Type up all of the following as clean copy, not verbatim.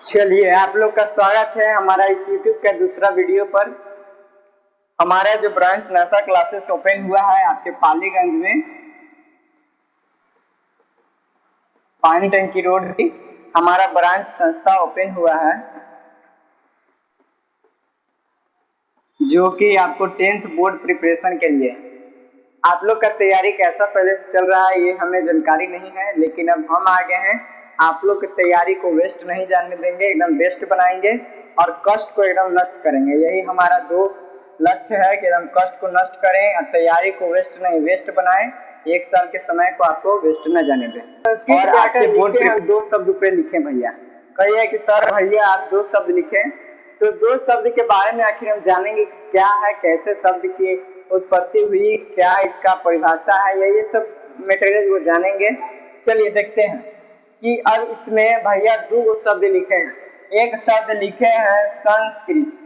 चलिए आप लोग का स्वागत है हमारा इस YouTube का दूसरा वीडियो पर। हमारा जो ब्रांच नासा क्लासेस ओपन हुआ है आपके पालीगंज में, पानी टंकी रोड की हमारा ब्रांच संस्था ओपन हुआ है, जो कि आपको 10th बोर्ड प्रिपरेशन के लिए। आप लोग का तैयारी कैसा पहले से चल रहा है ये हमें जानकारी नहीं है, लेकिन अब हम आ गए हैं। आप लोग की तैयारी को वेस्ट नहीं जाने देंगे, एकदम बेस्ट बनाएंगे और कष्ट को एकदम नष्ट करेंगे। यही हमारा दो लक्ष्य है कि एकदम कष्ट को नष्ट करें और तैयारी को वेस्ट नहीं वेस्ट बनाएं। एक साल के समय को आपको वेस्ट न जाने दें। और आपके बोर्ड पे हम 2 शब्द पे लिखे भैया, कहिए कि सर भैया आप 2 शब्द लिखे, तो 2 शब्द के बारे में आखिर हम जानेंगे क्या है, कैसे शब्द की उत्पत्ति हुई, क्या इसका परिभाषा है, ये सब मटेरियल वो जानेंगे। चलिए देखते हैं कि अब इसमें भैया 2 शब्द लिखे हैं। एक शब्द लिखे हैं संस्कृत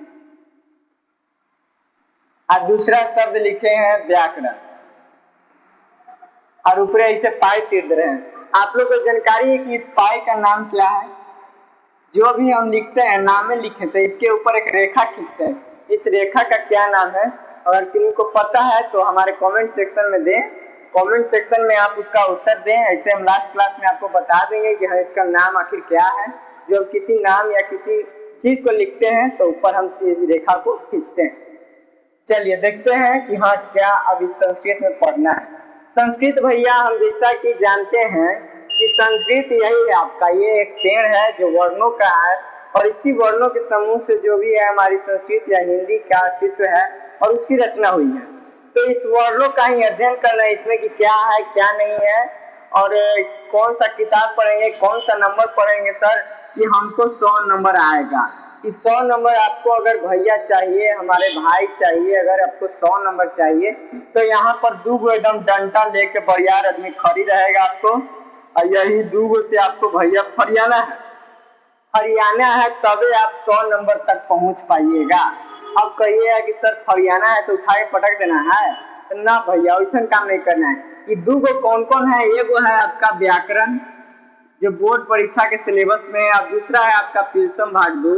और दूसरा शब्द लिखे हैं व्याकरण, और ऊपर इसे पाई तीर रहे हैं। आप लोग को जानकारी है कि इस पाई का नाम क्या है। जो भी हम लिखते हैं नाम में लिखे तो इसके ऊपर एक रेखा खींचते हैं, इस रेखा का क्या नाम है? अगर किसी को पता है तो हमारे कमेंट सेक्शन में दें, कमेंट सेक्शन में आप उसका उत्तर दें। ऐसे हम लास्ट क्लास में आपको बता देंगे कि हाँ इसका नाम आखिर क्या है। जो किसी नाम या किसी चीज को लिखते हैं तो ऊपर हम इस रेखा को खींचते हैं। चलिए देखते हैं कि हाँ क्या अब इस संस्कृत में पढ़ना है। संस्कृत भैया हम जैसा कि जानते हैं कि संस्कृत यही है आपका, ये एक पेड़ है जो वर्णों का है, और इसी वर्णों के समूह से जो भी है हमारी संस्कृत या हिंदी का अस्तित्व है और उसकी रचना हुई है। तो इस वर्णों का ही अध्ययन करना है इसमें कि क्या है क्या नहीं है, और कौन सा किताब पढ़ेंगे, कौन सा नंबर पढ़ेंगे सर कि हमको 100 नंबर आएगा। कि 100 नंबर आपको अगर भैया चाहिए, हमारे भाई चाहिए, अगर आपको 100 नंबर चाहिए तो यहाँ पर 2 एकदम डंडा लेके बढ़िया आदमी खड़ी रहेगा आपको, और यही 2 से आपको भैया फरियाना है तभी आप 100 नंबर तक पहुँच पाइएगा। अब कहिएगा कि सर फरियाना है तो उठा के पटक देना है, तो ना भैया वैसा काम नहीं करना है। ये 2 कौन कौन है? एगो है आपका व्याकरण जो बोर्ड परीक्षा के सिलेबस में है, और दूसरा है आपका पिलसम भाग 2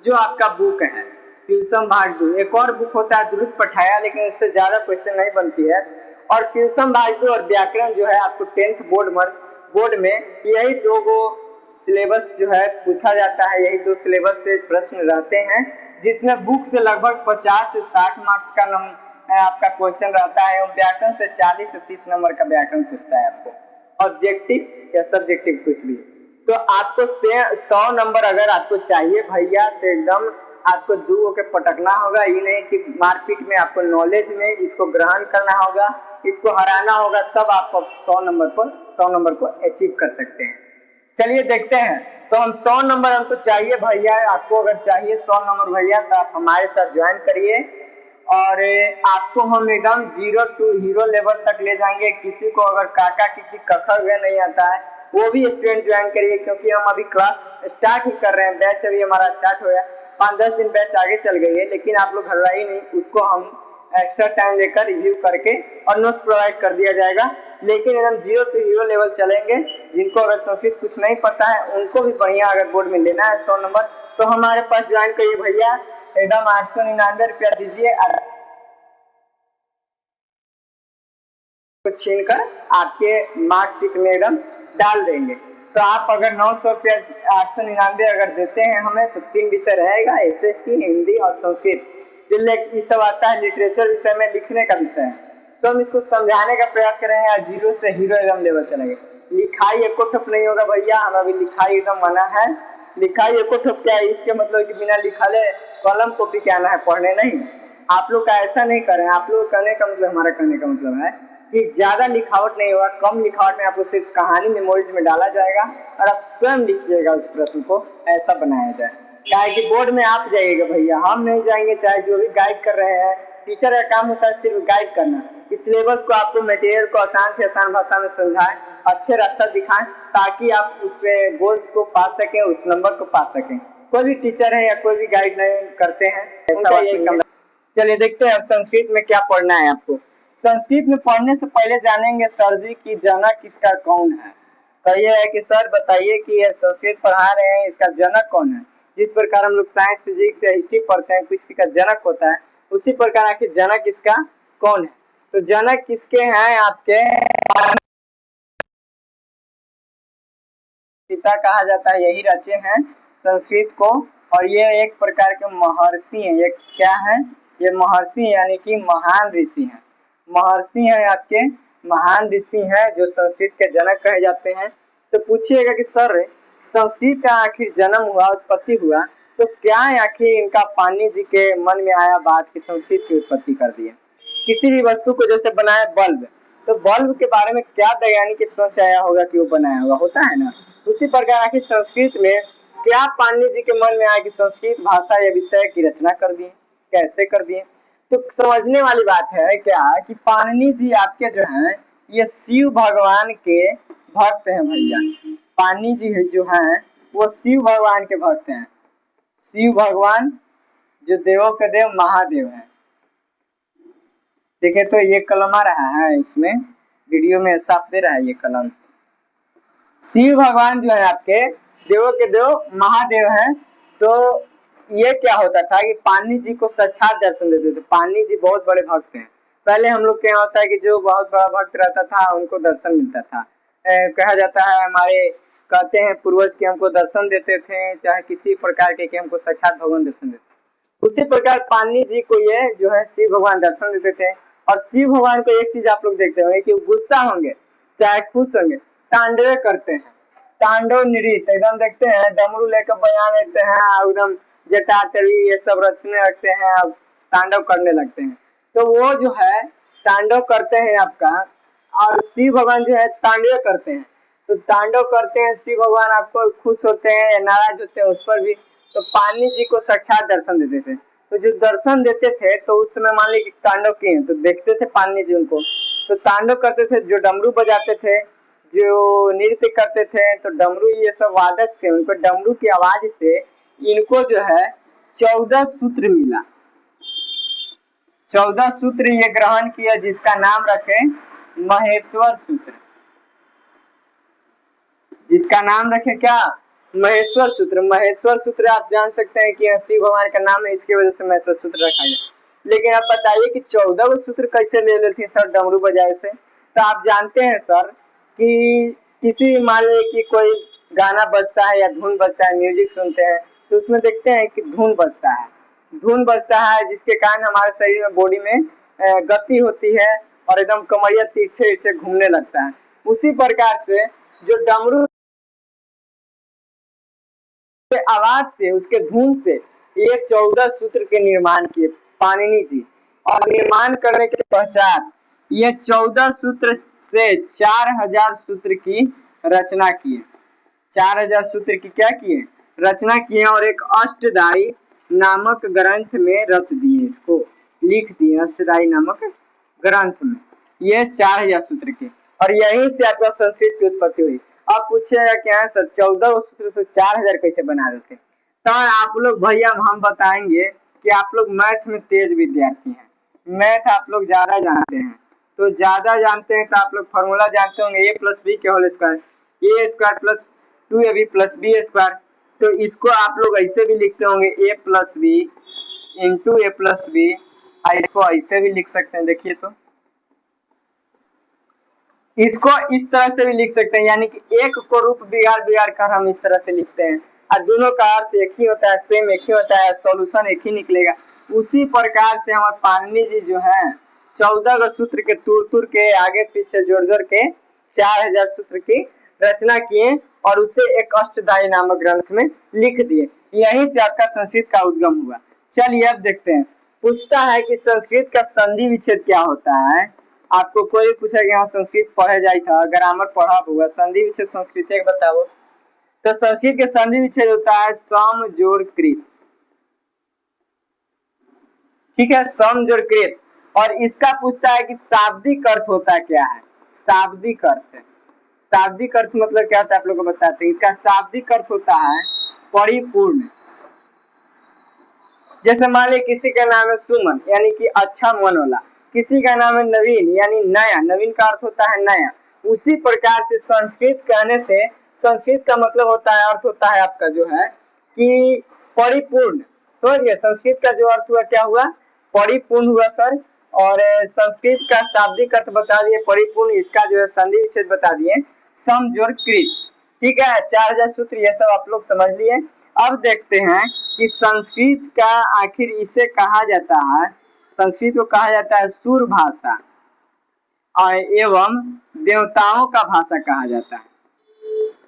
जो आपका बुक है पिलसम भाग 2। एक और बुक होता है द्रुत पठाया, लेकिन इससे ज्यादा क्वेश्चन नहीं बनती है। और पिलसम भाग 2 और व्याकरण जो है आपको 10th बोर्ड में यही 2 सिलेबस जो है पूछा जाता है, यही 2 सिलेबस से प्रश्न रहते हैं, जिसमें बुक से लगभग 50 से 60 मार्क्स का आपका क्वेश्चन रहता है। व्याकरण से 40 से 30 नंबर का व्याकरण पूछता है आपको, ऑब्जेक्टिव या सब्जेक्टिव कुछ भी। तो आपको 100 नंबर अगर आपको चाहिए भैया तो एकदम आपको 2 के पटकना होगा। ये नहीं कि मारपीट में, आपको नॉलेज में इसको ग्रहण करना होगा, इसको हराना होगा, तब आप 100 नंबर को अचीव कर सकते हैं। चलिए देखते हैं। तो हम 100 नंबर हमको चाहिए भैया, आपको अगर चाहिए 100 नंबर भैया तो आप हमारे साथ ज्वाइन करिए, और आपको हम एकदम 0 to हीरो लेवल तक ले जाएंगे। किसी को अगर काका किसी कखर वे नहीं आता है वो भी स्टूडेंट ज्वाइन करिए, क्योंकि हम अभी क्लास स्टार्ट ही कर रहे हैं। बैच अभी हमारा स्टार्ट हो गया, 5-10 दिन बैच आगे चल गई है, लेकिन आप लोग घबराइए नहीं, उसको हम एक्स्ट्रा टाइम लेकर रिव्यू करके और नोट्स प्रोवाइड कर दिया जाएगा। लेकिन एकदम 0 to हीरो लेवल चलेंगे। जिनको अगर संस्कृत कुछ नहीं पता है उनको भी बढ़िया अगर बोर्ड में लेना है 100 नंबर तो हमारे पास ज्वाइन करिए भैया। एकदम 899 रुपया दीजिए, छीन कर आपके मार्कशीट में एकदम डाल देंगे। तो आप अगर 900 रुपया 899 अगर देते हैं हमें तो 3 विषय रहेगा, SST, हिंदी और संस्कृत। जो ये सब आता है लिटरेचर विषय में लिखने का विषय है, तो हम इसको समझाने का प्रयास करेंगे। 0 से हीरो एकदम लेवल चलेंगे। लिखाई एको ठप नहीं होगा भैया, हम अभी लिखाई एकदम मना है। लिखाई एको ठप क्या है, इसके मतलब कि बिना लिखाले कलम कॉपी के आना है, पढ़ने नहीं। आप लोग का ऐसा नहीं करें। आप लोग कहने का मतलब, हमारा कहने का मतलब है कि ज्यादा लिखावट नहीं होगा, कम लिखावट में आपको सिर्फ कहानी मेमोरीज में डाला जाएगा और आप स्वयं लिखिएगा उस प्रश्न को, ऐसा बनाया जाए। क्या है कि बोर्ड में आप जाइएगा भैया, हम नहीं जाएंगे। चाहे जो भी गाइड कर रहे हैं, टीचर का काम होता है सिर्फ गाइड करना। इस सिलेबस को आपको मटेरियल को आसान से आसान भाषा में समझाएं, अच्छे रास्ता दिखाएं, ताकि आप उसके गोल्स को पा सकें, उस नंबर को पा सकें। कोई भी टीचर है या कोई भी गाइड नहीं करते हैं, ऐसा यही कम। चलिए देखते हैं अब संस्कृत में क्या पढ़ना है आपको। संस्कृत में पढ़ने से पहले जानेंगे सर जी की जनक इसका कौन है। तो ये है कि सर बताइए कि ये संस्कृत पढ़ा रहे हैं, इसका जनक कौन है। जिस प्रकार हम लोग साइंस फिजिक्स या हिस्ट्री पढ़ते हैं किसी का जनक होता है, उसी प्रकार आखिर जनक इसका कौन है। तो जनक किसके हैं, आपके पिता कहा जाता है, यही रचे हैं संस्कृत को। और ये एक प्रकार के महर्षि हैं। ये क्या है, ये महर्षि यानी कि महान ऋषि हैं। महर्षि हैं आपके, महान ऋषि हैं जो संस्कृत के जनक कहे जाते हैं। तो पूछिएगा कि सर संस्कृत का आखिर जन्म हुआ, उत्पत्ति हुआ, तो क्या आखिर इनका पाणिनि जी के मन में आया बात कि संस्कृत की उत्पत्ति कर दी है। किसी भी वस्तु को जैसे बनाए बल्ब, तो बल्ब के बारे में क्या वैज्ञानिक सोच आया होगा कि वो बनाया होगा, होता है ना। उसी प्रकार आखिर संस्कृत में क्या पाणिनि जी के मन में आया कि संस्कृत भाषा या विषय की रचना कर दिए, कैसे कर दिए। तो समझने वाली बात है क्या कि पाणिनि जी आपके जो हैं ये शिव भगवान के भक्त हैं भैया। पाणिनि जी जो हैं वो शिव भगवान के भक्त हैं। शिव भगवान जो देवों के देव महादेव हैं। देखे तो ये कलम आ रहा है, इसमें वीडियो में साफ दे रहा है ये कलम। शिव भगवान जो है आपके देवों के देव महादेव हैं। तो ये क्या होता था कि पाणिनि जी को साक्षात दर्शन देते थे। पाणिनि जी बहुत बड़े भक्त हैं। पहले हम लोग के यहाँ होता है कि जो बहुत बड़ा भक्त रहता था उनको दर्शन मिलता था। कहा जाता है, हमारे कहते हैं पूर्वज के हमको दर्शन देते थे, चाहे किसी प्रकार के हमको साक्षात भगवान दर्शन देते। उसी प्रकार पाणिनि जी को ये जो है शिव भगवान दर्शन देते थे। और शिव भगवान को एक चीज आप लोग देखते होंगे कि गुस्सा होंगे चाहे खुश होंगे, तांडव करते हैं। तांडव नृत्य एकदम देखते हैं, डमरू लेकर बजा लेते हैं, एकदम जटा तरी ये सब रचने लगते हैं, अब तांडव करने लगते हैं। तो वो जो है तांडव करते हैं आपका, और शिव भगवान जो है तांडव करते हैं। तो तांडव करते हैं शिव भगवान, आपको खुश होते हैं या नाराज होते हैं उस पर भी। तो पाणिनि जी को साक्षात दर्शन देते थे। तो जो दर्शन देते थे तो उस समय मान ली तांडव किए तो देखते थे पाणिनि जी उनको, तो तांडव करते थे। जो डमरू बजाते थे, जो नृत्य करते थे, तो डमरू ये सब वादक से, उनको डमरू की आवाज से इनको जो है 14 सूत्र मिला। 14 सूत्र ये ग्रहण किया, जिसका नाम रखे महेश्वर सूत्र। जिसका नाम रखे क्या, महेश्वर सूत्र। महेश्वर सूत्र आप जान सकते हैं कि शिव भगवान का नाम है, इसकी वजह से महेश्वर सूत्र रखा गया। लेकिन आप बताइए कि 14 सूत्र कैसे ले लेते हैं सर डमरू बजाए से। तो आप जानते हैं सर कि किसी मान लीजिए कि कोई गाना बजता है या धुन बजता है, म्यूजिक सुनते हैं, तो उसमें देखते हैं कि धुन बजता है। धुन बजता है जिसके कारण हमारे शरीर में, बॉडी में गति होती है और एकदम कमरिया तिरछे तिरछे घूमने लगता है। उसी प्रकार से जो डमरू के आवाज से, उसके धुन से ये 14 सूत्र के निर्माण किए पाणिनि जी। और निर्माण करने के पश्चात ये 14 सूत्र से 4000 सूत्र की रचना किए। 4000 सूत्र की क्या किए, रचना किए, और एक अष्टदाई नामक ग्रंथ में रच दिए, इसको लिख दिए अष्टदाई नामक ग्रंथ में, ये 4000 सूत्र के। और यहीं से आपका संस्कृत की उत्पत्ति हुई। अब पूछिएगा क्या है सर 14 सूत्र से 4000 कैसे बना देते। तो आप लोग भैया हम बताएंगे कि आप लोग मैथ में तेज विद्यार्थी हैं, मैथ आप लोग ज्यादा जानते हैं। तो ज्यादा जानते हैं तो आप लोग फॉर्मूला जानते होंगे, a + b के whole square, a² + 2ab + b²। तो इसको आप लोग ऐसे भी लिखते होंगे a + b × a + b, इसको ऐसे भी लिख सकते हैं। देखिए तो इसको इस तरह से भी लिख सकते हैं, यानी कि एक को रूप बिगाड़ बिगाड़ कर हम इस तरह से लिखते हैं, और दोनों का अर्थ एक ही होता है, सेम एक ही होता है, सॉल्यूशन एक ही निकलेगा। उसी प्रकार से हमारे पाणिनि जी जो है 14 सूत्र के तुर के आगे पीछे जोड़ जोड़ के 4000 सूत्र की रचना किए, और उसे एक अष्टदाई नामक ग्रंथ में लिख दिए। यहीं से आपका संस्कृत का उद्गम हुआ। चलिए अब देखते हैं, पूछता है कि संस्कृत का संधि विच्छेद क्या होता है। आपको कोई पूछा कि हाँ संस्कृत पढ़े जाए था, ग्रामर पढ़ा हुआ, संधि विच्छेद संस्कृत एक बताओ। तो संस्कृत के संधि विच्छेद होता है सम जोड़ कृत। ठीक है, सम जोड़ कृत। और इसका पूछता है कि शाब्दिक अर्थ होता क्या है। शाब्दिक अर्थ, शाब्दिक अर्थ मतलब क्या होता है आप लोग को बताते हैं। इसका शाब्दिक अर्थ होता है परिपूर्ण। जैसे मान लीजिए किसी का नाम है सुमन, यानी कि अच्छा मन वाला। किसी का नाम है नवीन, यानी नया। नवीन का अर्थ होता है नया। उसी प्रकार से संस्कृत कहने से, संस्कृत का मतलब होता है, अर्थ होता है आपका जो है कि परिपूर्ण। समझ गए, संस्कृत का जो अर्थ हुआ क्या हुआ, परिपूर्ण हुआ सर। और संस्कृत का शाब्दिक अर्थ बता दिए परिपूर्ण, इसका जो है संधि विच्छेद बता दिए समजोड़ कृत। ठीक है, 4000 सूत्र ये सब आप लोग समझ लिए। अब देखते हैं कि संस्कृत का आखिर इसे कहा जाता है, संस्कृत को कहा जाता है सुर भाषा एवं देवताओं का भाषा कहा जाता है।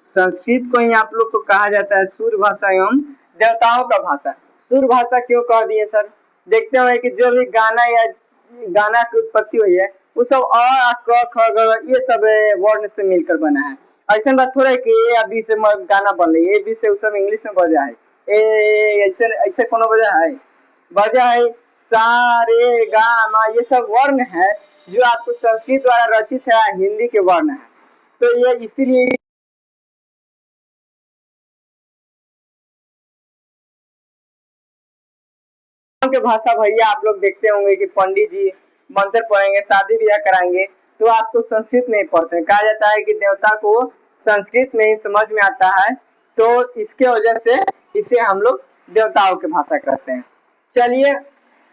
संस्कृत को ही आप लोग को कहा जाता है सुर भाषा एवं देवताओं का भाषा। सुर भाषा क्यों कह दिए सर, देखते हुए कि जो भी गाना या गाना की उत्पत्ति हुई है वो सब अ क ख ग ये सब वर्ण से मिलकर बना है। ऐसा बात थोड़ा है कि ए या बी से गाना बन रही है, ए बी से सब इंग्लिश में बजा है, ए ऐसे ऐसे कोनो वजह है, वजह है सा रे गा मा, ये सब वर्ण है जो आपको संस्कृत द्वारा रचित है, हिंदी के वर्ण है। तो ये इसीलिए के भाषा भैया आप लोग देखते होंगे कि पंडित जी मंत्र पढ़ेंगे, शादी ब्याह कराएंगे तो आपको संस्कृत में ही पढ़ते हैं। कहा जाता है कि देवता को संस्कृत में ही समझ में आता है, तो इसके वजह से इसे हम लोग देवताओं की भाषा कहते हैं। चलिए,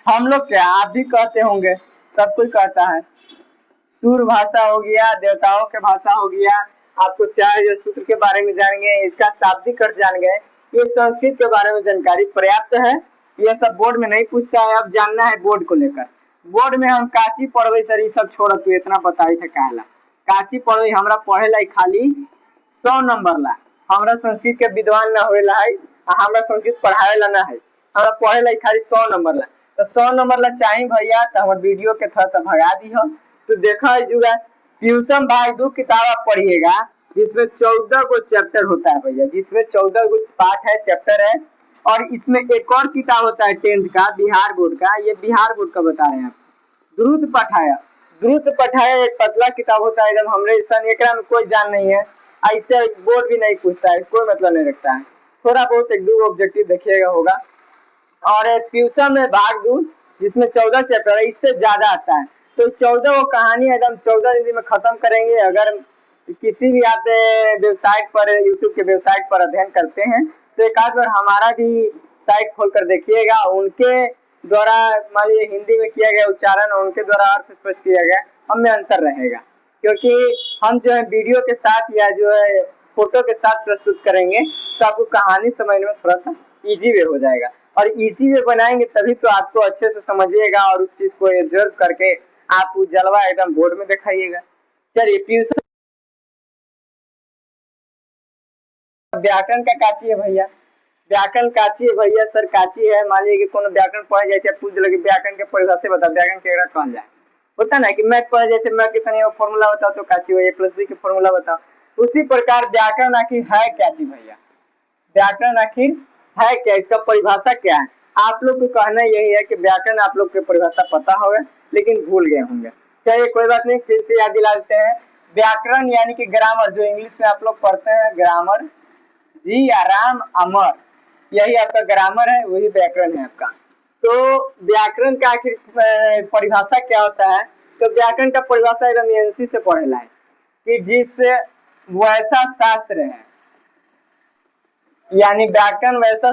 हम लोग क्या, आप भी कहते होंगे, सब कोई कहता है, सुर भाषा हो गया, देवताओं के भाषा हो गया, आपको 4000 सूत्र के बारे में जान गए, इसका शाब्दिक अर्थ जान गए, ये संस्कृत के बारे में जानकारी पर्याप्त है। ये सब बोर्ड में नहीं पूछता है, अब जानना है बोर्ड को लेकर। बोर्ड में हम काची पढ़वे सर, ये सब छोड़ तू इतना बताई थे कहला, काची पढ़वे हमरा पढ़े ला खाली 100 नंबर ला, हमरा संस्कृत के विद्वान ना होएला है, हमरा संस्कृत पढ़ाए ला ना है, हमरा पढ़े ला खाली 100 नंबर ला। तो 100 नंबर ला चाहिए भैया, तो हमारे वीडियो के थोड़ा सा भगा दी हो। तो देखा है जुगा ट्यूशन भाई 2 किताब आप पढ़िएगा जिसमें 14 को चैप्टर होता है भैया, जिसमें 14 को पाठ है, चैप्टर है। और इसमें एक और किताब होता है 10th का, बिहार बोर्ड का, ये बिहार बोर्ड का बता रहे हैं आप, द्रुत पठाया। द्रुत पठाया एक पतला किताब होता है, जब हमरे सन एकरा में कोई जान नहीं है, ऐसे बोर्ड भी नहीं पूछता है, कोई मतलब नहीं रखता है, थोड़ा बहुत एक दो ऑब्जेक्टिव देखिएगा होगा। और ट्यूशन में भाग 2 जिसमें 14 चैप्टर है, इससे ज्यादा आता है। तो 14 वो कहानी एकदम 14 दिन में खत्म करेंगे। अगर किसी भी आप वेबसाइट पर, यूट्यूब के वेबसाइट पर अध्ययन करते हैं तो एक आध बार हमारा भी साइट खोलकर देखिएगा, उनके द्वारा मान लीजिए हिंदी में किया गया उच्चारण और उनके द्वारा अर्थ स्पष्ट किया गया, हम में अंतर रहेगा, क्योंकि हम जो है वीडियो के साथ या जो है फोटो के साथ प्रस्तुत करेंगे तो आपको कहानी समझने में थोड़ा सा इजी वे हो जाएगा। और इजी वे बनाएंगे तभी तो आपको अच्छे से समझिएगा और उस चीज को एब्जर्व करके आप जलवा एकदम बोर्ड में दिखाइएगा। चलिए, ट्यूशन व्याकरण का काची है भैया, व्याकरण काची है भैया सर, काची है। मान लीजिए कि कोनो व्याकरण पढ़ जाए, पूछ लगे व्याकरण के परिभाषा बता, व्याकरण केकरा कहल जाए, होता ना कि मैथ पढ़ जाए, मैथ के तनी फॉर्मूला बताओ तो काची हो, a+b के फॉर्मूला बताओ। उसी प्रकार व्याकरण आखिर है क्या चीज भैया, व्याकरण आखिर है क्या, इसका परिभाषा क्या है। आप लोग को कहना यही है कि व्याकरण आप लोग को परिभाषा पता होगा लेकिन भूल गए होंगे। चलिए कोई बात नहीं, फिर से याद दिला देते हैं। व्याकरण यानी कि ग्रामर, जो इंग्लिश में आप लोग पढ़ते हैं ग्रामर, जी आराम अमर, यही आपका ग्रामर है, वही व्याकरण है आपका। तो व्याकरण का आखिर परिभाषा क्या होता है, तो व्याकरण का परिभाषा एकदम एनसी से पढ़ेला है कि जिस वैसा शास्त्र है, यानी व्याकरण वैसा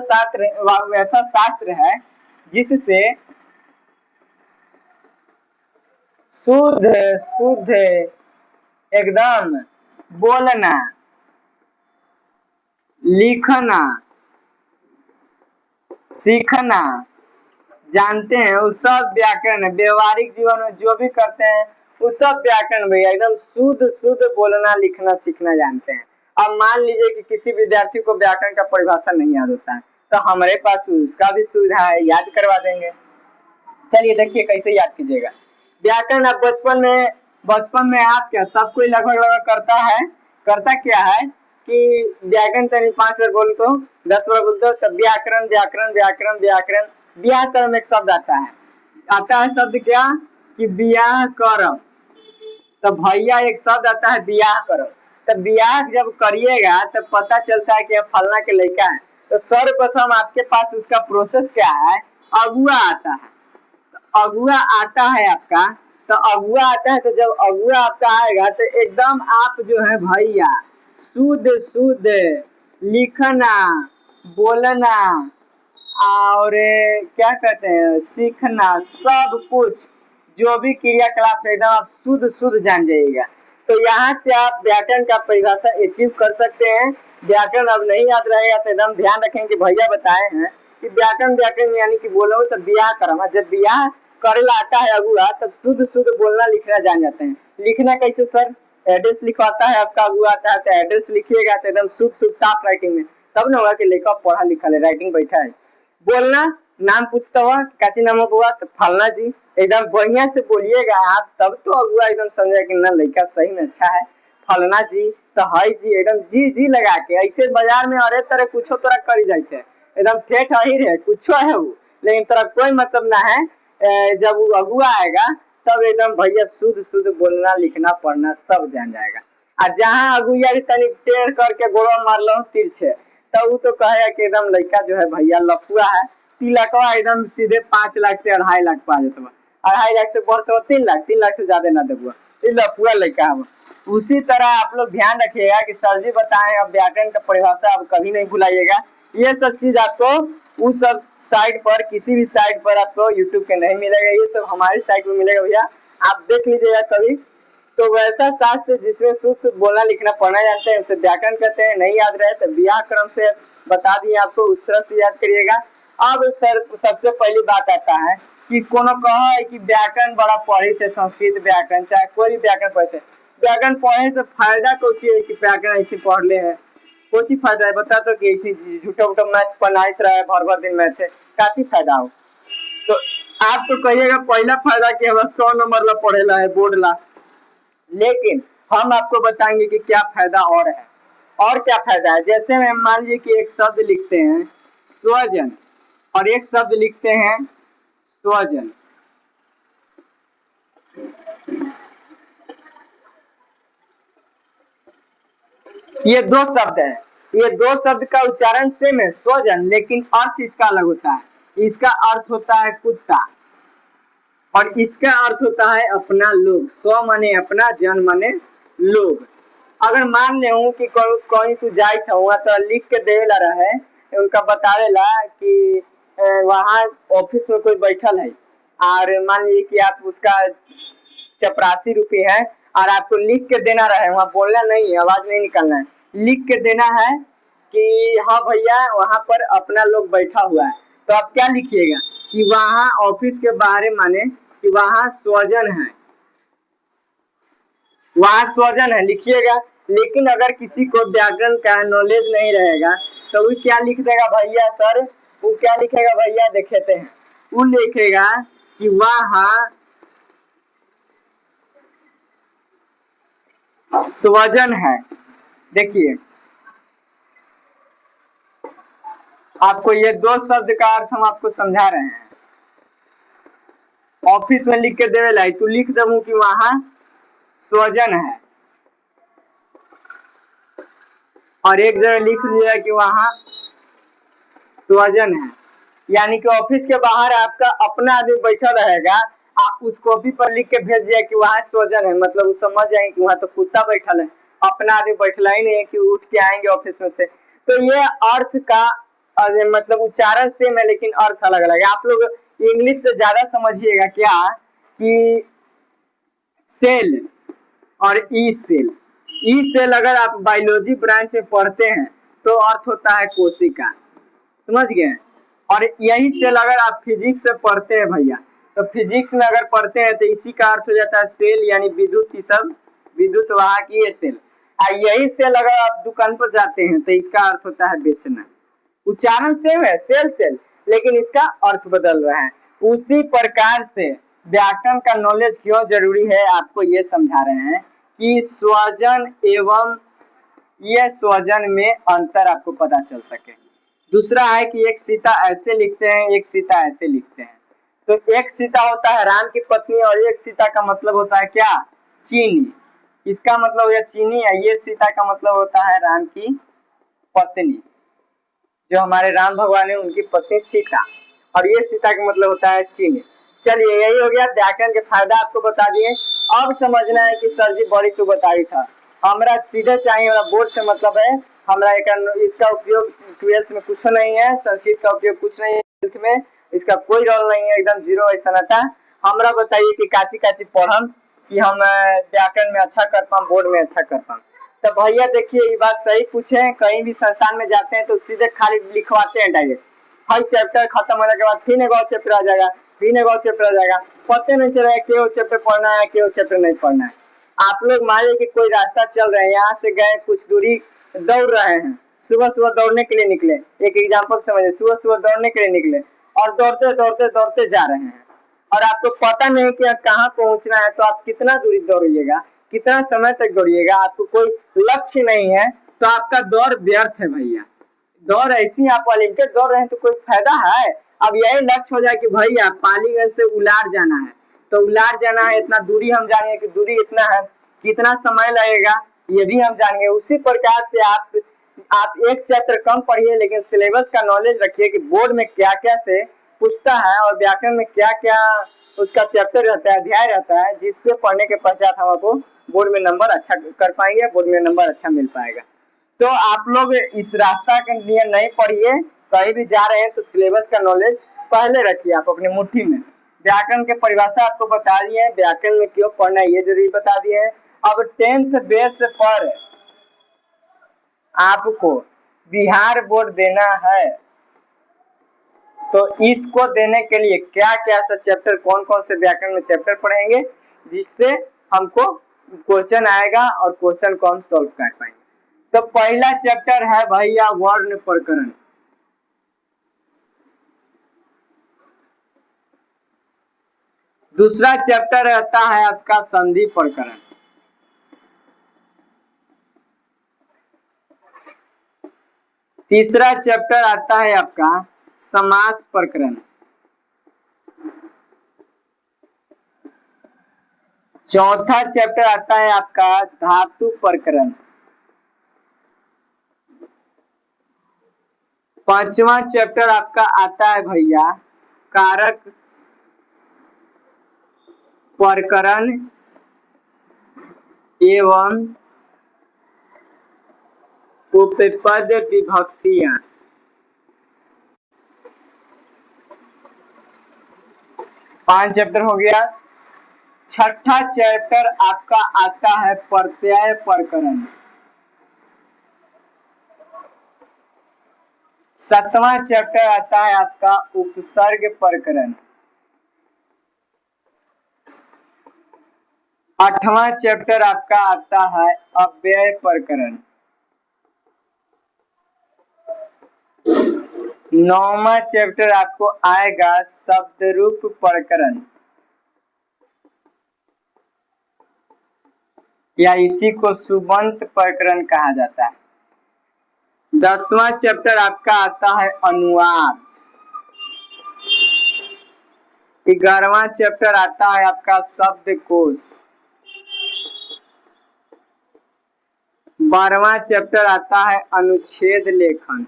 शास्त्र है जिससे शुद्ध शुद्ध एकदम बोलना, लिखना, सीखना जानते हैं वो सब व्याकरण है। व्यवहारिक जीवन में जो भी करते हैं वो सब व्याकरण भैया, एकदम शुद्ध शुद्ध बोलना, लिखना, सीखना जानते हैं। अब मान लीजिए कि किसी विद्यार्थी को व्याकरण का परिभाषा नहीं याद होता है, तो हमारे पास उसका भी सुविधा है, याद करवा देंगे। चलिए देखिए कैसे याद कीजिएगा व्याकरण। आप बचपन में आप क्या सब कोई लगभग करता है, करता क्या है कि व्याकरण तनी 5 बार बोल तो 10 बार बोल दो, तब व्याकरण व्याकरण व्याकरण व्याकरण। व्याकरण में एक शब्द आता है शब्द क्या कि ब्याह करम, तो भैया एक शब्द आता है ब्याह करम। तब ब्याह जब करिएगा तब पता चलता है कि फलना के लड़का है, तो सर्वप्रथम आपके पास उसका प्रोसेस क्या है, अगुआ आता है। तो अगुआ आता है आपका, तो अगुआ आता है, तो जब अगुआ आपका आएगा तो एकदम आप जो है भैया शुद्ध शुद्ध लिखना, बोलना और क्या कहते हैं सीखना, सब कुछ जो भी क्रियाकलाप है एकदम आप शुद्ध शुद्ध जान जाइएगा। तो यहाँ से आप व्याकरण का परिभाषा अचीव कर सकते हैं। व्याकरण अब नहीं याद रहेगा तो एकदम ध्यान रखें कि भैया बताए हैं कि व्याकरण व्याकरण यानी कि बोलो तो ब्याह करना, जब ब्याह करेला आता है अगुआ तब शुद्ध शुद्ध बोलना लिखना जान जाते हैं। लिखना कैसे सर, एड्रेस लिखवाता है आपका अगुआ आता है तो एड्रेस लिखिएगा तो एकदम शुद्ध शुद्ध साफ राइटिंग में, तब ना होगा कि लेखा पढ़ा लिखा है राइटिंग बैठा है। बोलना, नाम पूछता हुआ काची नाम हुआ तो फलना जी, एकदम बढ़िया से बोलिएगा आप, तब तो अगुआ एकदम समझेगा कि ना लड़का सही में अच्छा है। फलना जी तो है जी, एकदम जी जी लगा के, ऐसे बाजार में अरे तरह कुछो तोरा करी जाते एकदम ठेठ अहिर है कुछो है वो, लेकिन तोरा कोई मतलब ना है। जब वो अगुआ आएगा तब एकदम भैया शुद्ध शुद्ध बोलना लिखना पढ़ना सब जान जाएगा। आ जहाँ अगुआ तनी टेढ़ करके गोड़ा मार लो तिरछे, तो वो तो कहेगा कि एकदम लड़का जो है भैया लफुआ है। तिलकवा एकदम सीधे 5 लाख से 2.5 लाख पा जाता, 2.5 लाख से बढ़ते 3 लाख से ज्यादा ना देगा, ये लफुआ लड़का है। उसी तरह आप लोग ध्यान रखिएगा कि सर जी बताएं, अब व्याकरण का परिभाषा आप कभी नहीं भुलाइएगा। ये सब चीज आपको उस सब साइट पर, किसी भी साइट पर आपको यूट्यूब के नहीं मिलेगा, ये सब हमारी साइट में मिलेगा भैया, आप देख लीजिएगा कभी। तो वैसा शास्त्र जिसमें शुद्ध शुद्ध बोलना लिखना पढ़ना जानते हैं उसे व्याकरण कहते हैं। नहीं याद रहे तो ब्याह क्रम से बता दिए आपको, उस तरह से याद करिएगा। अब सर सबसे पहली बात आता है कि कोनो कहा है कि व्याकरण बड़ा पढ़े थे, संस्कृत व्याकरण चाहे कोई भी व्याकरण पढ़ते, व्याकरण पढ़े से फायदा कोची है कि व्याकरण ऐसे पढ़ ले है, कोची फायदा है बता तो कि ऐसी झूठा उठा मैथ पढ़ाइत रहा है भर दिन मैथ है, काची फायदा हो। तो आप तो कहिएगा पहला फायदा कि हमारा 100 नंबर ला पढ़ेला है बोर्ड ला, लेकिन हम आपको बताएंगे कि क्या फायदा और है। और क्या फायदा है, जैसे हम मान लीजिए कि एक शब्द लिखते हैं स्वजन और एक शब्द लिखते हैं स्वजन, ये दो शब्द है, ये दो शब्द का उच्चारण सेम है स्वजन, लेकिन अर्थ इसका अलग होता है। इसका अर्थ होता है कुत्ता और इसका अर्थ होता है अपना लोग। स्व माने अपना, जन माने लोग। अगर मान ले कि कहीं तू जाए था वहां तो लिख के देला रहे, उनका बतावेला कि वहाँ ऑफिस में कोई बैठल है और मान लीजिए कि आप उसका 84 रुपये है और आपको लिख के देना रहे, वहाँ बोलना नहीं है, आवाज नहीं निकालना है, लिख के देना है कि हाँ भैया वहाँ पर अपना लोग बैठा हुआ है। तो आप क्या लिखिएगा कि वहाँ ऑफिस के बाहर माने कि वहाँ स्वजन है, वहाँ स्वजन है लिखिएगा। लेकिन अगर किसी को व्याकरण का नॉलेज नहीं रहेगा तो वो क्या लिख देगा भैया सर, वो क्या लिखेगा भैया देखेते हैं, वो लिखेगा कि वहाँ स्वजन है। देखिए आपको ये दो शब्द का अर्थ हम आपको समझा रहे हैं। ऑफिस में लिख के देवे लाई तू लिख दू कि वहां स्वजन है, और एक जगह लिख दिया कि वहां स्वजन है, यानी कि ऑफिस के बाहर आपका अपना आदमी बैठा रहेगा, आप उस कॉपी पर लिख के भेज दिया कि वहां स्वजन है, मतलब वो समझ जाएंगे कि वहां तो कुत्ता बैठल है, अपना आदमी बैठला ही नहीं है कि उठ के आएंगे ऑफिस में से। तो ये अर्थ का मतलब उच्चारण सेम है लेकिन अर्थ अलग अलग है। आप लोग इंग्लिश से ज्यादा समझिएगा क्या कि सेल और ई सेल, ई सेल अगर आप बायोलॉजी ब्रांच में पढ़ते हैं तो अर्थ होता है कोशिका, समझ गए। और यही सेल अगर आप फिजिक्स से पढ़ते हैं भैया तो फिजिक्स में अगर पढ़ते हैं तो इसी का अर्थ हो जाता है सेल, यानी विद्युत, सब विद्युत वाहक ये सेल। यही सेल अगर आप दुकान पर जाते हैं तो इसका अर्थ होता है बेचना। उच्चारण सेम है सेल सेल, लेकिन इसका अर्थ बदल रहा है। उसी प्रकार से व्याकरण का नॉलेज क्यों जरूरी है आपको ये समझा रहे हैं कि स्वजन एवं ये स्वजन में अंतर आपको पता चल सके। दूसरा है कि एक सीता ऐसे लिखते हैं, एक सीता ऐसे लिखते हैं। तो एक सीता होता है राम की पत्नी और एक सीता का मतलब होता है क्या, चीनी। इसका मतलब यह चीनी है, ये सीता का मतलब होता है राम की पत्नी, जो हमारे राम भगवान है उनकी पत्नी सीता, और ये सीता का मतलब होता है चीनी। चलिए यही हो गया, व्याकरण के फायदा आपको बता दिए। अब समझना है कि सर जी बड़ी तो बताई था, हमरा सीधे चाहिए वाला बोर्ड से मतलब है, हमरा इसका उपयोग 12th में कुछ नहीं है, संस्कृत का उपयोग कुछ नहीं है 12th में, इसका कोई रोल नहीं है, एकदम जीरो ऐसा नटा। हमरा बताइए कि काची काची पढ़म कि हम व्याकरण में अच्छा कर पाऊँ, बोर्ड में अच्छा कर पाऊँ। तो भैया देखिए ये बात सही पूछे, कहीं भी संस्थान में जाते हैं तो सीधे खाली लिखवाते हैं डायरेक्ट, हर चैप्टर खत्म होने के बाद फिर एक और चैप्टर आ जाएगा, फिर एक और चैप्टर आ जाएगा, पता नहीं चलेगा कि चैप्टर पढ़ना है कि चैप्टर नहीं पढ़ना है। आप लोग मान लीजिए कि कोई रास्ता चल रहे हैं, यहाँ से गए कुछ दूरी दौड़ रहे हैं, सुबह सुबह दौड़ने के लिए निकले, एक एग्जाम्पल समझिए, सुबह सुबह दौड़ने के लिए निकले और दौड़ते दौड़ते दौड़ते जा रहे हैं और आपको पता नहीं कि आप कहाँ पहुंचना है, तो आप कितना दूरी दौड़िएगा, कितना समय तक दौड़िएगा, आपको कोई लक्ष्य नहीं है तो आपका दौड़ व्यर्थ है भैया। दौड़ ऐसी आप अनलिमिटेड दौड़ रहे हैं तो कोई फायदा है। अब यही लक्ष्य हो जाए कि भैया पालीगंज से उलार जाना है, तो उलार जाना है, इतना दूरी हम जानेंगे कि दूरी इतना है, कितना समय लगेगा ये भी हम जानेंगे। उसी प्रकार से आप एक चैप्टर कम पढ़िए लेकिन सिलेबस का नॉलेज रखिए कि बोर्ड में क्या क्या से पूछता है और व्याकरण में क्या क्या उसका चैप्टर रहता है, अध्याय रहता है, जिससे पढ़ने के पश्चात हमको बोर्ड में नंबर अच्छा कर पाएंगे, बोर्ड में नंबर अच्छा मिल पाएगा। तो आप लोग इस रास्ता के लिए नहीं पढ़िए, कहीं भी जा रहे हैं तो सिलेबस का नॉलेज पहले रखिए आप अपनी मुट्ठी में। व्याकरण के परिभाषा आपको बता दिए, व्याकरण में क्यों पढ़ना है ये जरूरी बता दिए हैं। अब 10th बेस पर आपको बिहार बोर्ड देना है, तो इसको देने के लिए क्या क्या सा चैप्टर, कौन कौन से व्याकरण में चैप्टर पढ़ेंगे जिससे हमको क्वेश्चन आएगा और क्वेश्चन को हम सॉल्व कर पाएंगे। तो पहला चैप्टर है भैया वर्ण प्रकरण, दूसरा चैप्टर रहता है आपका संधि प्रकरण, तीसरा चैप्टर आता है आपका समास प्रकरण, चौथा चैप्टर आता है आपका धातु प्रकरण, पांचवा चैप्टर आपका आता है भैया कारक प्रकरण एवं उपपद विभक्तियां। पांच चैप्टर हो गया। छठा चैप्टर आपका आता है प्रत्यय प्रकरण, सातवां चैप्टर आता है आपका उपसर्ग प्रकरण, आठवां चैप्टर आपका आता है अव्यय प्रकरण, नौवां चैप्टर आपको आएगा शब्द रूप प्रकरण या इसी को सुबंत प्रकरण कहा जाता है। 10वां चैप्टर आपका आता है अनुवाद, 11वां चैप्टर आता है आपका शब्दकोश, 12वां चैप्टर आता है अनुच्छेद लेखन,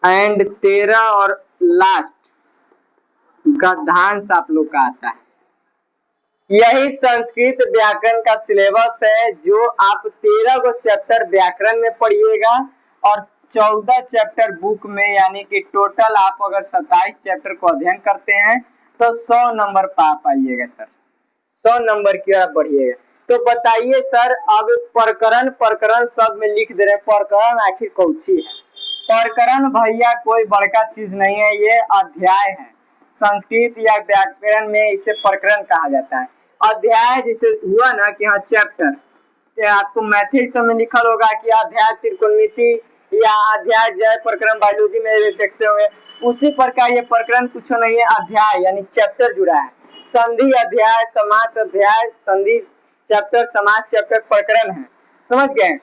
एंड 13 और लास्ट गद्यांश आप लोग का आता है। यही संस्कृत व्याकरण का सिलेबस है जो आप 13 को चैप्टर व्याकरण में पढ़िएगा और 14 चैप्टर बुक में, यानी कि टोटल आप अगर 27 चैप्टर को अध्ययन करते हैं तो 100 नंबर पा पाइएगा सर, 100 नंबर की ओर बढ़िएगा। तो बताइए सर, अब प्रकरण प्रकरण सब में लिख दे रहे, प्रकरण आखिर कौची है? प्रकरण भैया कोई बड़का चीज नहीं है, ये अध्याय है। संस्कृत या व्याकरण में इसे प्रकरण कहा जाता है। अध्याय जैसे हुआ ना कि हाँ चैप्टर, आपको मैथ्स में लिखल होगा कि अध्याय त्रिकोणमिति या अध्याय जय प्रकरण बायोलॉजी में देखते होंगे, उसी प्रकार ये प्रकरण कुछ नहीं है, अध्याय यानी चैप्टर जुड़ा है। संधि अध्याय, समास अध्याय, संधि चैप्टर, समास चैप्टर, प्रकरण है, समझ गए?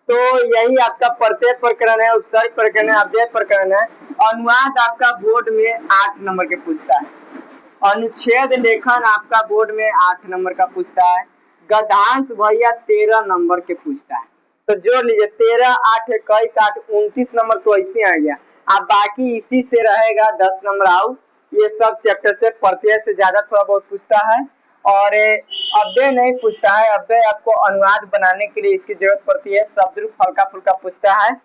तो यही आपका प्रत्यय प्रकरण है, उपसर्ग प्रकरण है, अव्यय प्रकरण है। अनुवाद आपका बोर्ड में 8 नंबर के पूछता है, अनुच्छेद लेखन आपका बोर्ड में 8 नंबर का पूछता है, गद्यांश भैया 13 नंबर के पूछता है। तो जोड़ लीजिए 13, 8, 21, 8, 29 नंबर तो ऐसे आ गया। अब बाकी इसी से रहेगा 10 नंबर आउट। ये सब चैप्टर से प्रत्यय से ज्यादा थोड़ा बहुत पूछता है और अव्यय नहीं पूछता है। अव्यय आपको अनुवाद बनाने के लिए इसकी जरूरत पड़ती है। शब्द रूप हल्का फुल्का पूछता है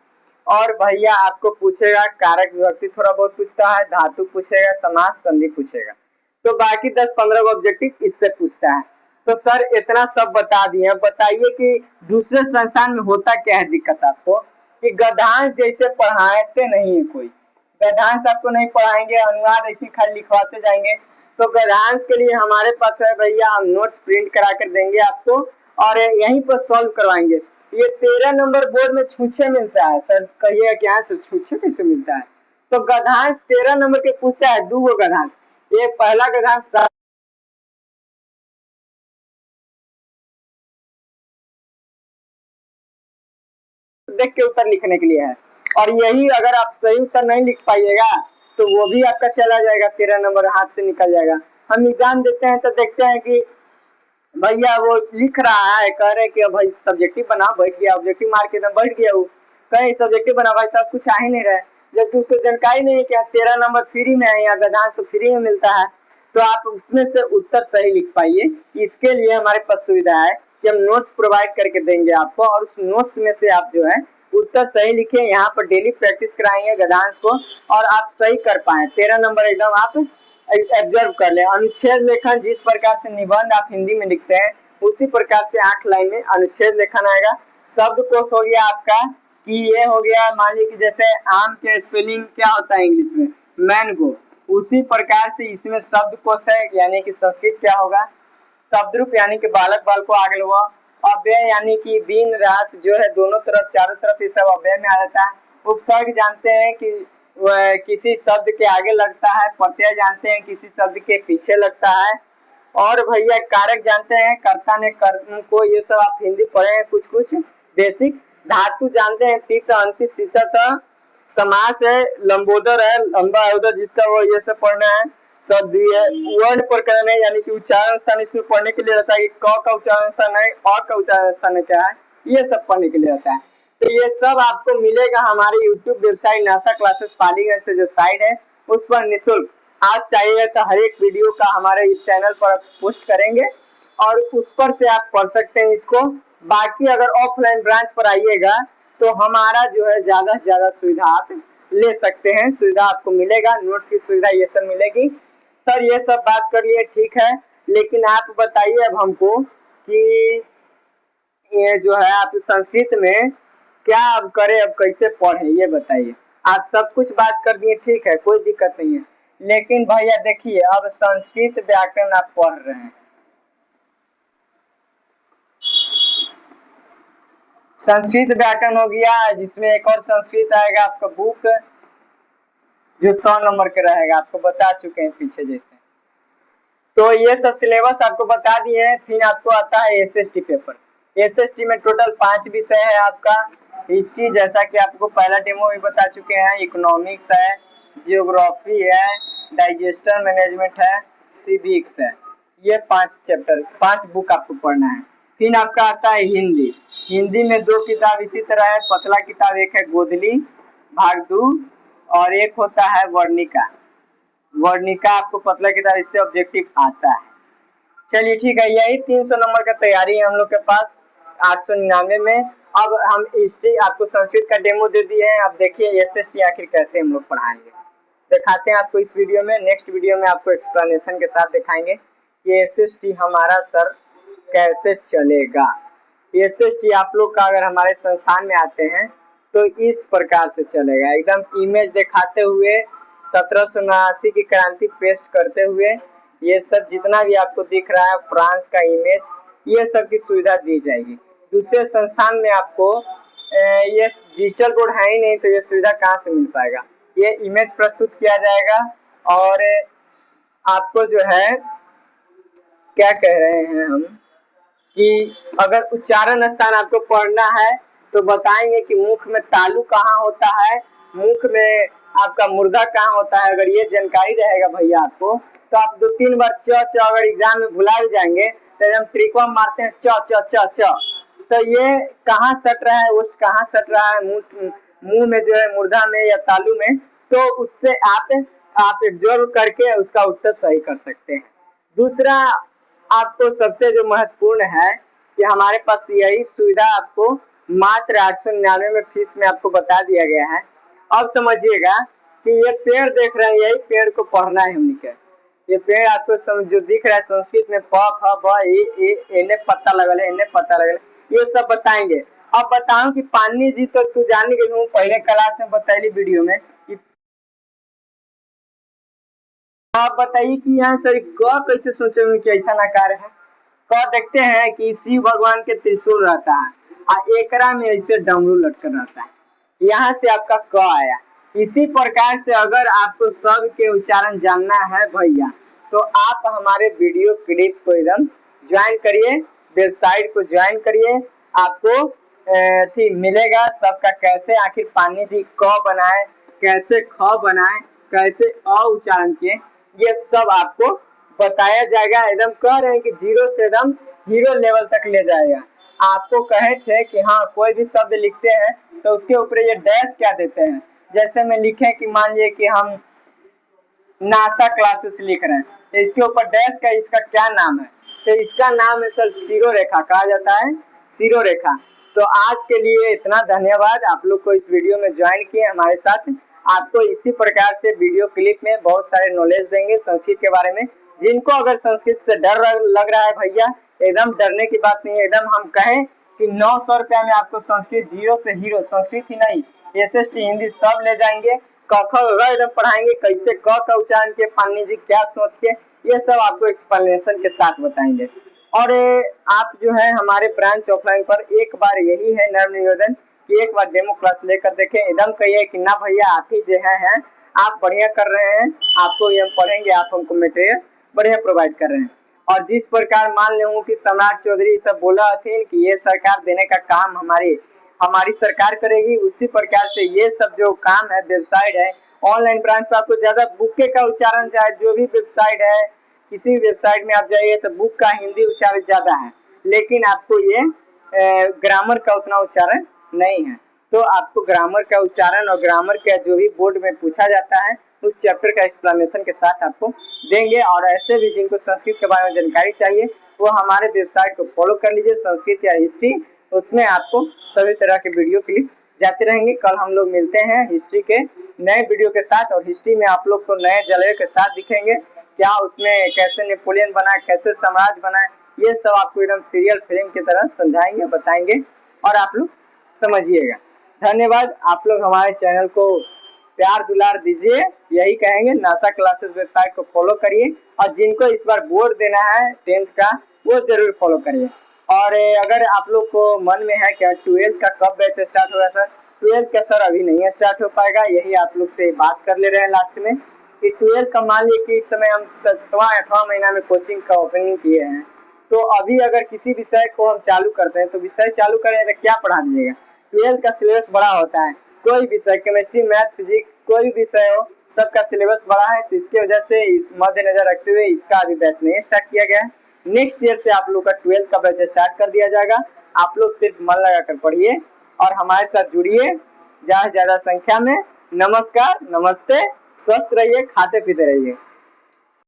और भैया आपको पूछेगा कारक विभक्ति थोड़ा बहुत पूछता है, धातु पूछेगा, समास संधि पूछेगा। तो बाकी 10-15 ऑब्जेक्टिव इससे पूछता है। तो सर इतना सब बता दिए, बताइए कि दूसरे संस्थान में होता क्या है दिक्कत आपको कि गद्यांश जैसे पढ़ाते नहीं है कोई, गद्यांश आपको नहीं पढ़ाएंगे, अनुवाद ऐसे खाली लिखवाते जाएंगे। तो गद्यांश के लिए हमारे पास है भैया, हम नोट्स प्रिंट करा कर देंगे आपको और यहीं पर सॉल्व करवाएंगे। ये 13 नंबर बोर्ड में छूछे मिलता है। सर कहिएगा कि यहाँ से छूछे कैसे मिलता है? तो गद्यांश 13 नंबर के पूछता है, 2 गद्यांश। ये पहला गद्यांश देख के उत्तर लिखने के लिए है और यही अगर आप सही उत्तर नहीं लिख पाइएगा तो वो भी आपका चला जाएगा, 13 नंबर हाथ से निकल जाएगा। हम एग्जाम देते हैं तो देखते हैं कि भैया वो लिख रहा है, कह रहे कि भाई सब्जेक्टिव बनाओ, बैठ गया ऑब्जेक्टिव मार के ना बैठ गया, वो कहीं सब्जेक्टिव बना भाई तब कुछ आ ही नहीं रहा है। जब उसको जानकारी नहीं है कि 13 नंबर फ्री में है या गद्यांश तो फ्री में मिलता है, तो आप उसमें से उत्तर सही लिख पाइए। इसके लिए हमारे पास सुविधा है कि हम नोट्स प्रोवाइड करके देंगे आपको और उस नोट्स में से आप जो है उत्तर सही लिखे। यहाँ पर डेली प्रैक्टिस कराएंगे गद्यांश को और आप सही कर पाए 13 नंबर एकदम आप ऑब्जर्व कर ले। अनुच्छेद लेखन जिस प्रकार से निबंध आप हिंदी में लिखते हैं उसी प्रकार से 8 लाइन में अनुच्छेद लेखन आएगा। शब्दकोश हो गया आपका कि ये हो गया, मान लीजिए कि जैसे आम के स्पेलिंग क्या होता है इंग्लिश में, मैंगो, उसी प्रकार से इसमें शब्दकोश है, यानी कि संस्कृत क्या होगा, शब्द रूप यानी कि बालक बाल को आगे हुआ, अव्यय यानी कि दिन रात जो है दोनों तरफ चारों तरफ ये सब अव्यय में आ जाता है। उपसर्ग जानते हैं कि किसी शब्द के आगे लगता है, प्रत्यय जानते हैं किसी शब्द के पीछे लगता है और भैया कारक जानते हैं, कर्ता ने कर्म को, ये सब आप हिंदी पढ़े हैं कुछ कुछ बेसिक। धातु जानते हैं, तित अंति सिचत, समास है, लंबोदर है, लंबा उधर जिसका वो ये सब पढ़ना है, सदी है, वर्ण प्रकरण है यानी कि उच्चारण स्थान इसमें पढ़ने के लिए रहता है, क का उच्चारण स्थान है, अ का उच्चारण स्थान है क्या है, ये सब पढ़ने के लिए रहता है। तो ये सब आपको मिलेगा हमारे YouTube website NASA classes Paliganj से जो साइट है उस पर निःशुल्क। आप चाहिए तो हर एक वीडियो का हमारे इस चैनल पर पोस्ट करेंगे और उस पर से आप पढ़ सकते हैं इसको। बाकी अगर ऑफलाइन ब्रांच पर आइएगा तो हमारा जो है ज्यादा से ज्यादा सुविधा आप ले सकते हैं, सुविधा आपको मिलेगा, नोट्स की सुविधा ये सब मिलेगी। सर ये सब बात कर लिए ठीक है, लेकिन आप बताइए अब हमको कि ये जो है आप संस्कृत में क्या अब करें, अब कैसे पढ़े ये बताइए। आप सब कुछ बात कर दिए ठीक है, कोई दिक्कत नहीं है, लेकिन भैया देखिए अब संस्कृत व्याकरण आप पढ़ रहे हैं, संस्कृत व्याकरण हो गया, जिसमें एक और संस्कृत आएगा आपका बुक जो 100 नंबर के रहेगा, आपको बता चुके हैं पीछे जैसे। तो ये सब सिलेबस आपको बता दिए हैं। फिर आपको आता है एसएसटी पेपर। एसएसटी में टोटल 5 विषय है आपका। हिस्ट्री जैसा कि आपको पहला डेमो भी बता चुके हैं, इकोनॉमिक्स है, जियोग्राफी है, डाइजेस्टर मैनेजमेंट है, सिविक्स है। ये 5 चैप्टर 5 बुक आपको पढ़ना है। फिर आपका आता है हिंदी। हिंदी में 2 किताब इसी तरह है, पतला किताब एक है गोदली भाग 2 और एक होता है वर्णिका। वर्णिका आपको पतला किताब, इससे ऑब्जेक्टिव आता है। चलिए ठीक है, यही 300 नंबर का तैयारी है हम लोग के पास 899 में। अब हम हिस्ट्री आपको संस्कृत का डेमो दे दिए हैं, अब देखिए एसएसटी आखिर कैसे हम लोग पढ़ाएंगे, दिखाते हैं आपको इस वीडियो में। नेक्स्ट वीडियो में आपको एक्सप्लेनेशन के साथ दिखाएंगे कि एसएसटी हमारा सर कैसे चलेगा। एसएसटी आप लोग का अगर हमारे संस्थान में आते हैं तो इस प्रकार से चलेगा, एकदम इमेज दिखाते हुए 1779 की क्रांति पेस्ट करते हुए, ये सब जितना भी आपको दिख रहा है फ्रांस का इमेज, ये सब की सुविधा दी जाएगी। दूसरे संस्थान में आपको ये डिजिटल बोर्ड है ही नहीं, तो ये सुविधा कहाँ से मिल पाएगा। ये इमेज प्रस्तुत किया जाएगा और आपको जो है क्या कह रहे हैं हम कि अगर उच्चारण स्थान आपको पढ़ना है तो बताएंगे कि मुख में तालु कहाँ होता है, मुख में आपका मुर्दा कहाँ होता है। अगर ये जानकारी रहेगा भैया आपको तो आप 2-3 बार च अगर एग्जाम में भुला ही जाएंगे तो हम त्रिकोण मारते हैं च च च च, तो ये कहाँ सट रहा है, ओस्ट कहाँ सट रहा है, मुंह में जो है, मुर्दा में या तालू में, तो उससे आप ऑब्जर्व करके उसका उत्तर सही कर सकते हैं। दूसरा आपको सबसे जो महत्वपूर्ण है कि हमारे पास यही सुविधा आपको मात्र 899 में फीस में आपको बता दिया गया है। अब समझिएगा कि ये पेड़ देख रहे हैं, यही पेड़ को पढ़ना है हमने के। ये पेड़ आपको जो दिख रहा है संस्कृत में प फ ब इन्हें पता लगल है, इन्हें पता लगल है, ये सब बताएंगे। अब बताऊं कि पानी जी तो तू जान गई हूँ, पहले क्लास में बताई वीडियो में। आप बताइए कि यहाँ सर क कैसे सोचेंगे कि ऐसा नकार है। क देखते हैं कि शिव भगवान के त्रिशूल रहता है और एकरा में ऐसे डमरू लटकर रहता है, यहाँ से आपका क आया। इसी प्रकार से अगर आपको सब के उच्चारण जानना है भैया, तो आप हमारे वीडियो क्लिप को एकदम ज्वाइन करिए, वेबसाइट को ज्वाइन करिए, आपको मिलेगा सबका कैसे आखिर पानी जी क बनाए, कैसे ख बनाए, कैसे अ उच्चारण किए, ये सब आपको बताया जाएगा। एकदम कह रहे हैं कि जीरो से एकदम हीरो लेवल तक ले जाएगा। आपको कहे थे कि हाँ कोई भी शब्द लिखते हैं तो उसके ऊपर ये डैश क्या देते हैं। जैसे मैं लिखे कि मान लीजिए कि हम नासा क्लासेस लिख रहे हैं, तो इसके ऊपर डैश का इसका क्या नाम है, तो इसका नाम है सर शिरो रेखा, कहा जाता है शिरो रेखा। तो आज के लिए इतना धन्यवाद, आप लोग को इस वीडियो में ज्वाइन किए हमारे साथ। आपको इसी प्रकार से वीडियो क्लिप में बहुत सारे नॉलेज देंगे संस्कृत के बारे में। जिनको अगर संस्कृत से डर लग रहा है भैया, एकदम डरने की बात नहीं है। एकदम हम कहें कि 900 रुपया में आपको संस्कृत जीरो से हीरो, संस्कृत ही नहीं SST हिंदी सब ले जाएंगे। क ख एकदम पढ़ाएंगे, कैसे क का उच्चारण के पानी जी क्या सोच के, ये सब आपको एक्सप्लेनेशन के साथ बताएंगे। और आप जो है हमारे ब्रांच ऑफलाइन पर एक बार यही है नर्म निवेदन कि एक बार डेमो क्लास लेकर देखें। एकदम कहिए कि ना भैया आप ही जो है आप बढ़िया कर रहे हैं, आपको ये हम पढ़ेंगे, आप हमको मटेरियल बढ़िया प्रोवाइड कर रहे हैं। और जिस प्रकार मान लूँ कि सम्राट चौधरी सब बोला थी कि ये सरकार देने का काम हमारी सरकार करेगी, उसी प्रकार से ये सब जो काम है, वेबसाइट है, ऑनलाइन ब्रांच पर आपको ज्यादा बुक का उच्चारण, चाहे जो भी वेबसाइट है, किसी भी वेबसाइट में आप जाइए तो बुक का हिंदी उच्चारण ज्यादा है, लेकिन आपको ये ग्रामर का उतना उच्चारण नहीं है। तो आपको ग्रामर का उच्चारण और ग्रामर का जो भी बोर्ड में पूछा जाता है उस चैप्टर का एक्सप्लेनेशन के साथ आपको देंगे। और ऐसे भी जिनको संस्कृत के बारे में जानकारी चाहिए वो हमारे वेबसाइट को फॉलो कर लीजिए, संस्कृत या हिस्ट्री, उसमें आपको सभी तरह के वीडियो क्लिप जाते रहेंगे। कल हम लोग मिलते हैं हिस्ट्री के नए वीडियो के साथ, और हिस्ट्री में आप लोग को नए जलवे के साथ दिखेंगे, क्या उसमें कैसे नेपोलियन बना, कैसे साम्राज्य बना, ये सब आपको एकदम सीरियल फिल्म की तरह समझाएंगे, बताएंगे और आप लोग समझिएगा। धन्यवाद। आप लोग हमारे चैनल को प्यार दुलार दीजिए, यही कहेंगे। नासा क्लासेस वेबसाइट को फॉलो करिए, और जिनको इस बार बोर्ड देना है 10th का वो जरूर फॉलो करिए। और अगर आप लोग को मन में है क्या 12th का कब बैच स्टार्ट होगा सर, 12th का सर अभी नहीं स्टार्ट हो पाएगा। यही आप लोग से बात कर ले रहे हैं लास्ट में कि 12th का मान लीजिए कि इस समय हम 7वां 8वां महीना में कोचिंग का ओपनिंग किए हैं, तो अभी अगर किसी विषय को हम चालू करते हैं तो विषय चालू करें तो क्या पढ़ा दीजिएगा। 12th का सिलेबस बड़ा होता है, कोई विषय केमिस्ट्री मैथ फिजिक्स कोई भी विषय हो सबका सिलेबस बड़ा है, तो इसके वजह से मद्देनजर रखते हुए इसका अभी बैच नहीं स्टार्ट किया गया है। नेक्स्ट ईयर से आप लोग का 12th का बैच स्टार्ट कर दिया जाएगा। आप लोग सिर्फ मन लगाकर पढ़िए और हमारे साथ जुड़िए ज्यादा संख्या में। नमस्कार, नमस्ते, स्वस्थ रहिए, खाते पीते रहिए।